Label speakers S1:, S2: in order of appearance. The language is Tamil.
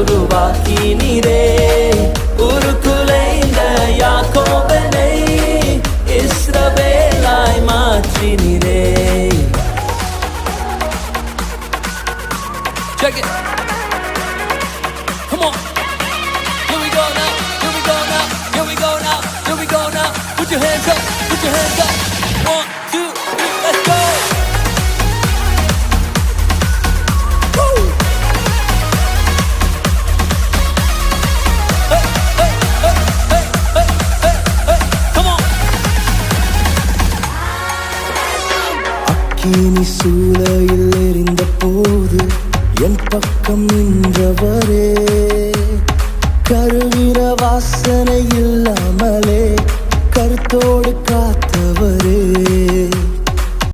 S1: உருவாக்கினீரே. உருக்குலைந்த யாக்கோபனை இஸ்ரவேலாய் மாற்றினீரே. Check it. Come on. Here we go now. Here we go now. Here we go now. Here we go now. Put your hands up. Put your hands up. 1, 2, 3, let's go. Woo. Hey, hey, hey, hey, hey, hey, hey. Come on. அக்கினி சூளையில் எரிந்த போது என் பக்கம் நின்றவரே, கருவிர வாசனை இல்லாமலே கருத்தோடு காத்தவரே.